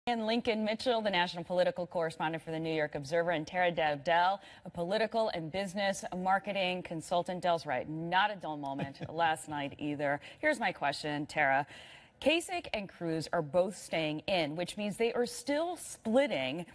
And Lincoln Mitchell, the national political correspondent for the New York Observer, and Tara Dowdell, a political and business marketing consultant. Dell's right, not a dull moment last night either. Here's my question, Tara. Kasich and Cruz are both staying in, which means they are still splitting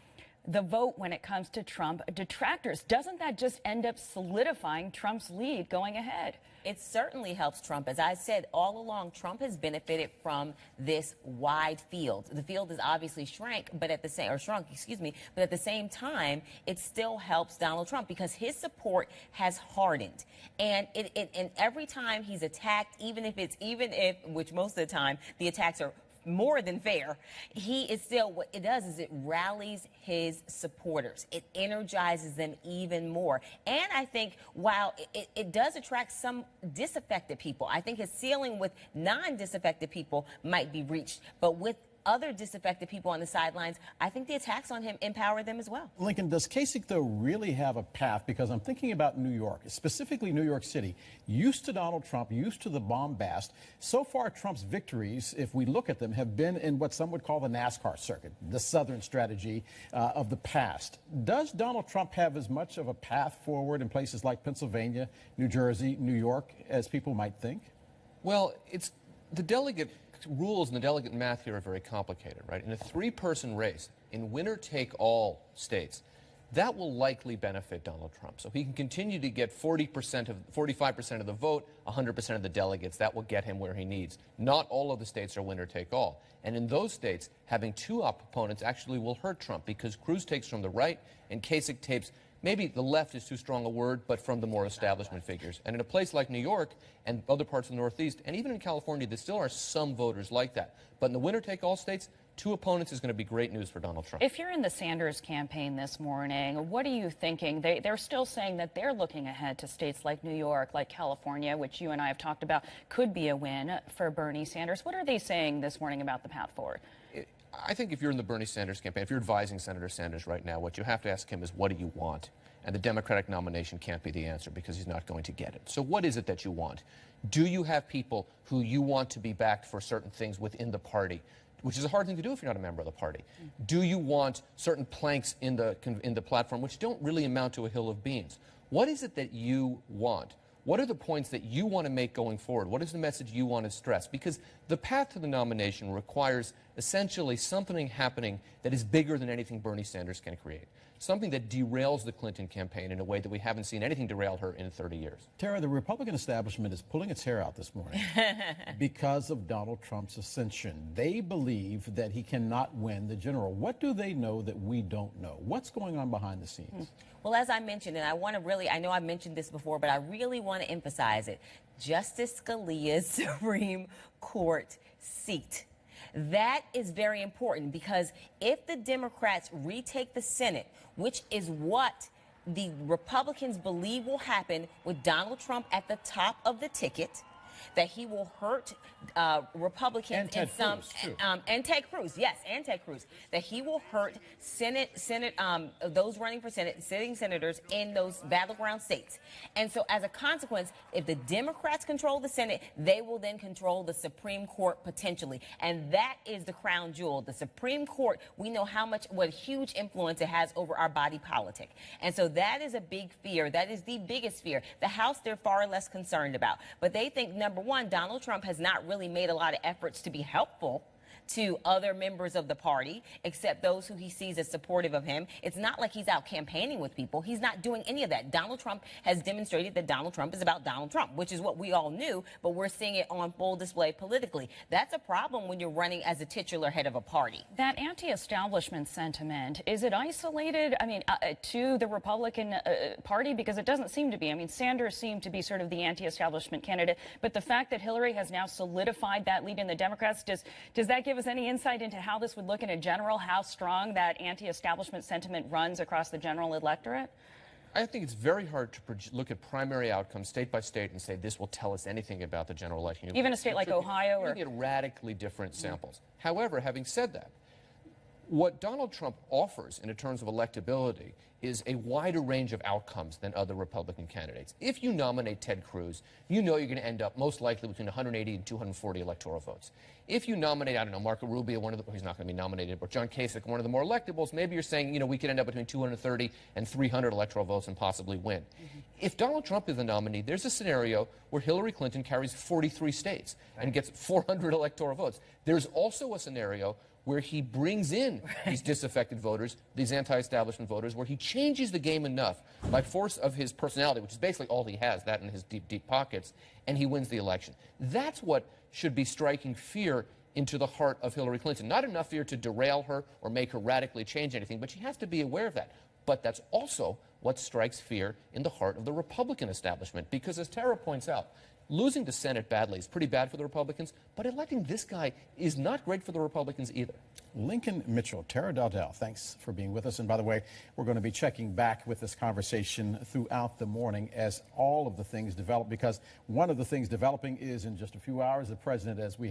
the vote when it comes to Trump detractors. Doesn't that just end up solidifying Trump's lead going ahead? It certainly helps Trump. As I said all along, Trump has benefited from this wide field. The field has obviously shrunk, but at the same time, it still helps Donald Trump because his support has hardened. And and every time he's attacked, even if, which most of the time the attacks are more than fair, he is still, what it does is it rallies his supporters. It energizes them even more. And I think while it does attract some disaffected people, I think his ceiling with non-disaffected people might be reached. But with other disaffected people on the sidelines, I think the attacks on him empower them as well. Lincoln, does Kasich, though, really have a path? Because I'm thinking about New York, specifically New York City, used to Donald Trump, used to the bombast. So far, Trump's victories, if we look at them, have been in what some would call the NASCAR circuit, the Southern strategy of the past. Does Donald Trump have as much of a path forward in places like Pennsylvania, New Jersey, New York, as people might think? Well, it's the delegate rules and the delegate math here are very complicated, right? In a three-person race, in winner-take-all states, that will likely benefit Donald Trump. So he can continue to get 45% of the vote, 100% of the delegates. That will get him where he needs. Not all of the states are winner-take-all. And in those states, having two opponents actually will hurt Trump because Cruz takes from the right and Kasich takes, maybe the left is too strong a word, but from the more establishment figures. And in a place like New York and other parts of the Northeast, and even in California, there still are some voters like that. But in the winner-take-all states, two opponents is going to be great news for Donald Trump. If you're in the Sanders campaign this morning, what are you thinking? They're still saying that they're looking ahead to states like New York, like California, which you and I have talked about, could be a win for Bernie Sanders. What are they saying this morning about the path forward? I think if you're in the Bernie Sanders campaign, if you're advising Senator Sanders right now, what you have to ask him is, what do you want? And the Democratic nomination can't be the answer because he's not going to get it. So what is it that you want? Do you have people who you want to be backed for certain things within the party, which is a hard thing to do if you're not a member of the party? Do you want certain planks in the platform which don't really amount to a hill of beans? What is it that you want? What are the points that you want to make going forward? What is the message you want to stress? Because the path to the nomination requires essentially something happening that is bigger than anything Bernie Sanders can create. Something that derails the Clinton campaign in a way that we haven't seen anything derail her in 30 years. Tara, the Republican establishment is pulling its hair out this morning because of Donald Trump's ascension. They believe that he cannot win the general. What do they know that we don't know? What's going on behind the scenes? Well, as I mentioned, and I know I mentioned this before, but I really want to emphasize it. Justice Scalia's Supreme Court seat. That is very important because if the Democrats retake the Senate, which is what the Republicans believe will happen with Donald Trump at the top of the ticket, that he will hurt Republicans and Ted Cruz, yes, and Ted Cruz, that he will hurt those running for Senate, sitting senators in those battleground states. And so as a consequence, if the Democrats control the Senate, they will then control the Supreme Court potentially. And that is the crown jewel. The Supreme Court, we know what huge influence it has over our body politic. And so that is a big fear. That is the biggest fear. The House, they're far less concerned about. But they think, number one, Donald Trump has not really made a lot of efforts to be helpful to other members of the party, except those who he sees as supportive of him. It's not like he's out campaigning with people. He's not doing any of that. Donald Trump has demonstrated that Donald Trump is about Donald Trump, which is what we all knew, but we're seeing it on full display politically. That's a problem when you're running as a titular head of a party. That anti-establishment sentiment, is it isolated, to the Republican Party? Because it doesn't seem to be. Sanders seemed to be sort of the anti-establishment candidate, but the fact that Hillary has now solidified that lead in the Democrats, does that give us any insight into how this would look in a general, how strong that anti-establishment sentiment runs across the general electorate? I think it's very hard to look at primary outcomes state by state and say this will tell us anything about the general election. Even a state like Ohio? You're looking at radically different samples. However, having said that, What Donald Trump offers in terms of electability is a wider range of outcomes than other Republican candidates. If you nominate Ted Cruz, you know you're going to end up most likely between 180 and 240 electoral votes. If you nominate, I don't know, Marco Rubio, he's not going to be nominated, but John Kasich, one of the more electables, maybe you're saying, you know, we could end up between 230 and 300 electoral votes and possibly win. If Donald Trump is the nominee, there's a scenario where Hillary Clinton carries 43 states and gets 400 electoral votes. There's also a scenario where he brings in these disaffected voters, these anti-establishment voters, where he changes the game enough by force of his personality, which is basically all he has, that in his deep, deep pockets, and he wins the election. That's what should be striking fear into the heart of Hillary Clinton. Not enough fear to derail her or make her radically change anything, but she has to be aware of that. But that's also what strikes fear in the heart of the Republican establishment, because as Tara points out, losing the Senate badly is pretty bad for the Republicans, but electing this guy is not great for the Republicans either. Lincoln Mitchell, Tara Dowdell, thanks for being with us. And by the way, we're going to be checking back with this conversation throughout the morning as all of the things develop, because one of the things developing is in just a few hours, the president, as we have